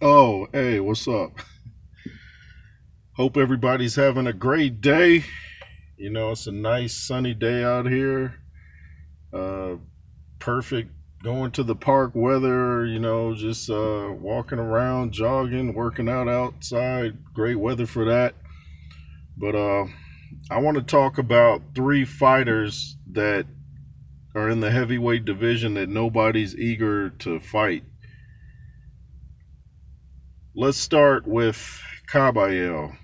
Oh, hey, what's up? Hope everybody's having a great day. It's a nice sunny day out here. Uh, Perfect going to the park weather, just walking around, jogging, working out outside. Great weather for that. But I want to talk about three fighters that are in the heavyweight division that nobody's eager to fight. Let's start with Kabayel.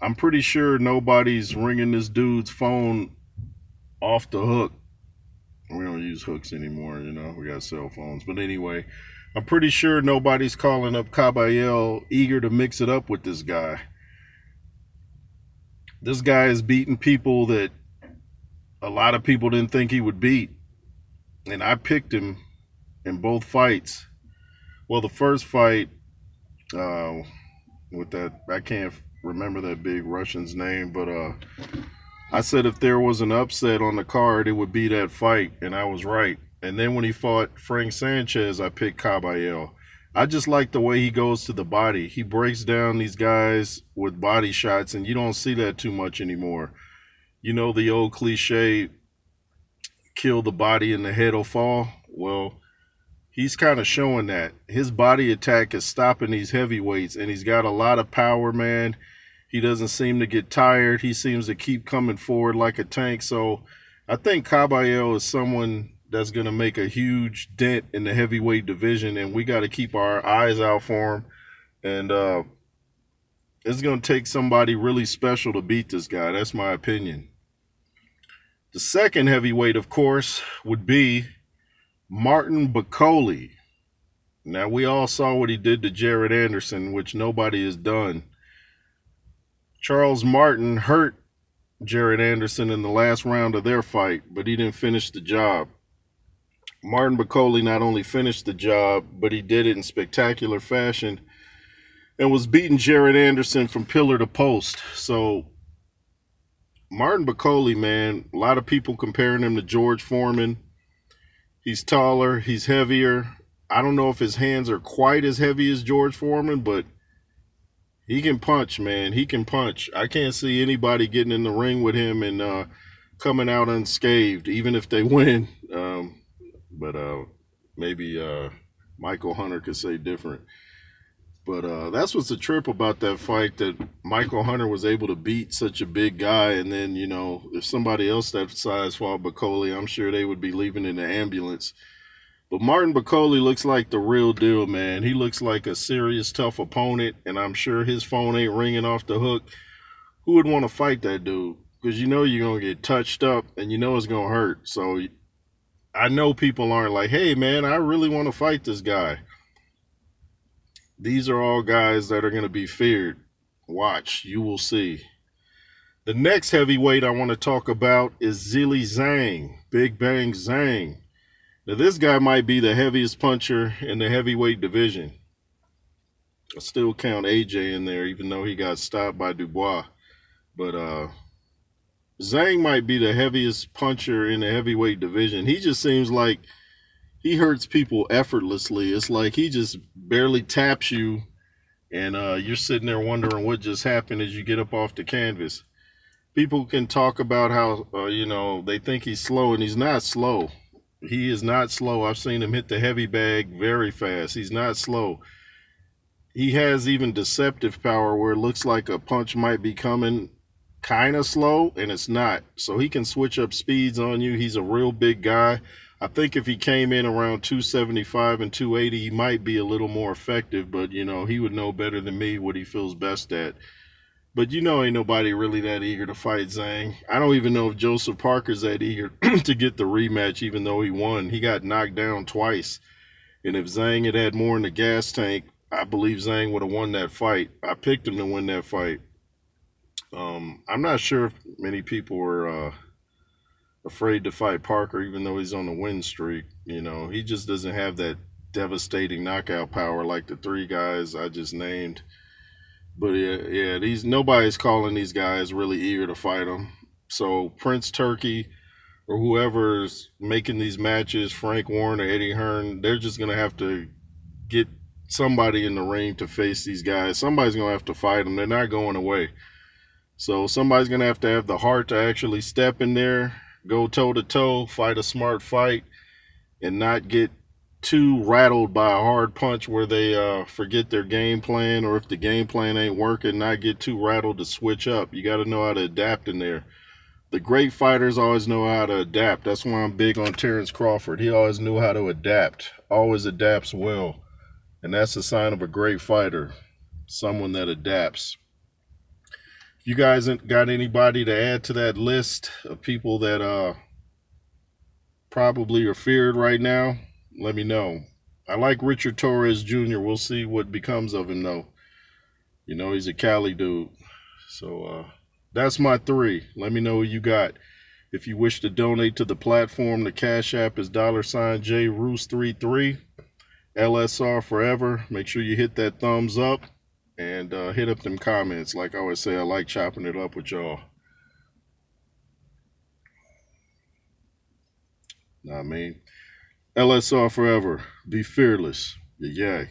I'm pretty sure nobody's ringing this dude's phone off the hook. We don't use hooks anymore, we got cell phones. But anyway, I'm pretty sure nobody's calling up Caballero eager to mix it up with this guy. This guy is beating people that a lot of people didn't think he would beat. And I picked him in both fights. Well, the first fight, uh, with that, I can't remember that big Russian's name, but I said if there was an upset on the card, it would be that fight, and I was right. And then when he fought Frank Sanchez, I picked Caballero. I just like the way he goes to the body. He breaks down these guys with body shots, and you don't see that too much anymore. You know the old cliche, kill the body and the head will fall? Well, he's kind of showing that. His body attack is stopping these heavyweights, and he's got a lot of power, man. He doesn't seem to get tired. He seems to keep coming forward like a tank. So I think Caballero is someone that's going to make a huge dent in the heavyweight division, and we got to keep our eyes out for him. And it's going to take somebody really special to beat this guy. That's my opinion. The second heavyweight, of course, would be Martin Bakole. Now, we all saw what he did to Jared Anderson, which nobody has done. Charles Martin hurt Jared Anderson in the last round of their fight, but he didn't finish the job. Martin Bakole not only finished the job, but he did it in spectacular fashion and was beating Jared Anderson from pillar to post. So, Martin Bakole, man, a lot of people comparing him to George Foreman. He's taller, he's heavier. I don't know if his hands are quite as heavy as George Foreman, but he can punch, man. He can punch. I can't see anybody getting in the ring with him and coming out unscathed, even if they win. But maybe Michael Hunter could say different. But that's what's the trip about that fight, that Michael Hunter was able to beat such a big guy. And then, if somebody else that size fought Bakole, I'm sure they would be leaving in the ambulance. But Martin Bakole looks like the real deal, man. He looks like a serious, tough opponent, and I'm sure his phone ain't ringing off the hook. Who would want to fight that dude? Because you know you're going to get touched up, and you know it's going to hurt. So I know people aren't like, hey, man, I really want to fight this guy. These are all guys that are going to be feared. Watch, you will see. The next heavyweight I want to talk about is Zhilei Zhang, Big Bang Zhang. Now, this guy might be the heaviest puncher in the heavyweight division. I still count AJ in there, even though he got stopped by Dubois. But Zhang might be the heaviest puncher in the heavyweight division. He just seems like he hurts people effortlessly. It's like he just barely taps you, and you're sitting there wondering what just happened as you get up off the canvas. People can talk about how, they think he's slow, and he's not slow. He is not slow. I've seen him hit the heavy bag very fast. He's not slow. He has even deceptive power where it looks like a punch might be coming kind of slow, and it's not. So he can switch up speeds on you. He's a real big guy. I think if he came in around 275 and 280, he might be a little more effective, but, he would know better than me what he feels best at. But ain't nobody really that eager to fight Zhang. I don't even know if Joseph Parker's that eager to get the rematch, even though he won. He got knocked down twice. And if Zhang had had more in the gas tank, I believe Zhang would have won that fight. I picked him to win that fight. I'm not sure if many people were afraid to fight Parker, even though he's on a win streak. He just doesn't have that devastating knockout power like the three guys I just named. But yeah, nobody's calling these guys really eager to fight them. So Prince Turkey or whoever's making these matches, Frank Warren or Eddie Hearn, they're just gonna have to get somebody in the ring to face these guys. Somebody's going to have to fight them. They're not going away. So somebody's going to have the heart to actually step in there, go toe to toe, fight a smart fight, and not get too rattled by a hard punch where they forget their game plan, or if the game plan ain't working, not get too rattled to switch up. You got to know how to adapt in there. The great fighters always know how to adapt. That's why I'm big on Terrence Crawford. He always knew how to adapt, always adapts well. And that's a sign of a great fighter, someone that adapts. If you guys ain't got anybody to add to that list of people that probably are feared right now, let me know. I like Richard Torres Jr. We'll see what becomes of him, though. You know, he's a Cali dude. So that's my 3. Let me know who you got. If you wish to donate to the platform, the Cash App is $JRoos33. LSR forever. Make sure you hit that thumbs up and hit up them comments. Like I always say, I like chopping it up with y'all. Nah, I mean, LSR forever. Be fearless. Yeah.